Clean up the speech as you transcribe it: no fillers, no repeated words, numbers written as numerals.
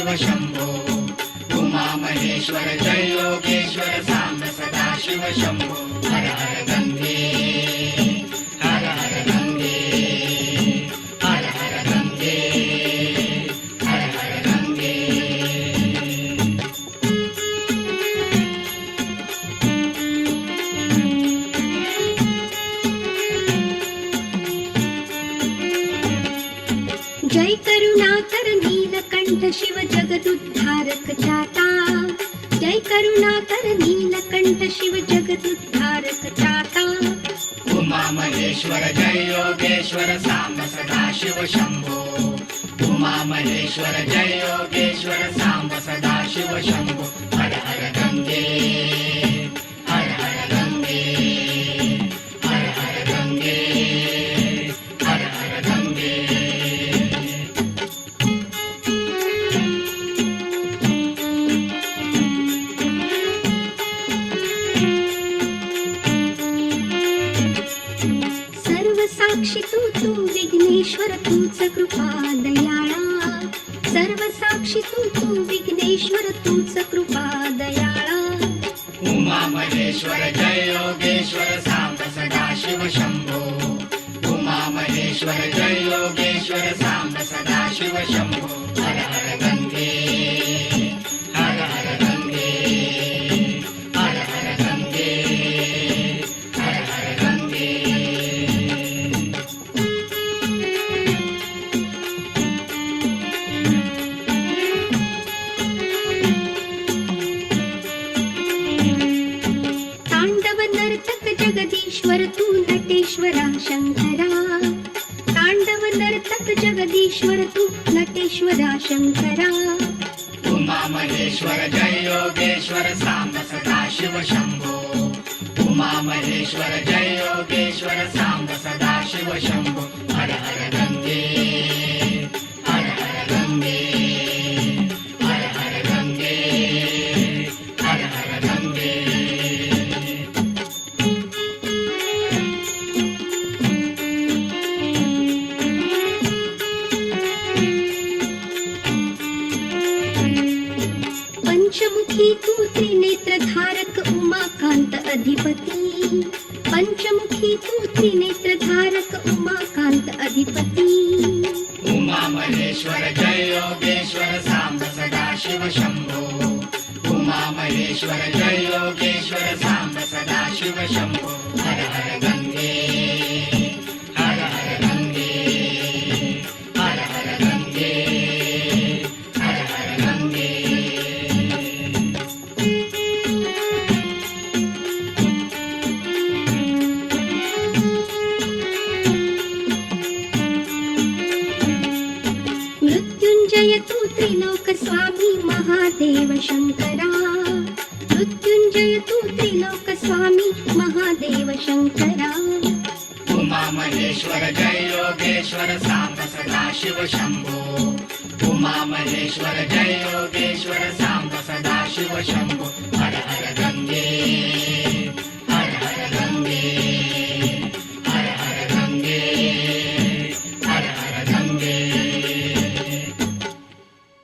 सदाशिव शंभो उमा महेश्वर जय योगेश्वर सांब सदाशिव शंभो हर हर गंगे हर हर गंगे हर हर गंगे हर हर गंगे। जय करुणाकर नीलकंठ शिव जगदुद्धारक चाता जय करुणाकर नीलकंठ शिव जगदुद्धारक चाता उमा महेश्वर जय योगेश्वर सांब सदाशिव शंभो उमा महेश्वर जय योगेश्वर सांब सदाशिव शंभो हर हर गंगे हर हर गंगे हर हर गंगे हर हर गंगे। साक्षी तू विघ्नेश्वर तूच कृपा दयाळा सर्व साक्षी तू विघ्नेश्वर तूच कृपा दयाळा उमा महेश्वर जय योगेश्वर सांब सदाशिव शंभो उमा महेश्वर जय योगेश्वर सांब सदाशिव शंभो हर हर गंगे हर हर गंगे हर हर गंगे हर हर गंगे। जगदीश्वर तू नटेश्वरा शंकरा तांडव नर्तक जगदीश्वर तू नटेश्वरा शंकरा उमा महेश्वर जय योगेश्वर सांब सदाशिव शंभो उमा महेश्वर जय योगेश्वर सांब सदाशिव शंभो हर हर गंगे हर हर गंगे हर हर गंगे हर हर गंगे। पंचमुखी तू त्रिनेत्र धारक उमाकांत अधिपती पंचमुखी तू त्रिनेत्र धारक उमाकांत अधिपती उमा महेश्वर जय योगेश्वर सांब सदाशिव शंभो उमा महेश्वर जय योगेश्वर सांब सदाशिव शंभो हर हर गंगे हर हर गंगे हर हर गंगे हर हर गंगे। मृत्युंजय तू त्रिलोक स्वामी महादेव शंकरा मृत्युंजय तू त्रिलोक स्वामी महादेव शंकरा उमा महेश्वर जय योगेश्वर सांब सदाशिव शंभो उमा महेश्वर जय योगेश्वर सांब सदाशिव शंभो हर हर गंगे हर हर गंगे हर हर गंगे हर हर गंगे।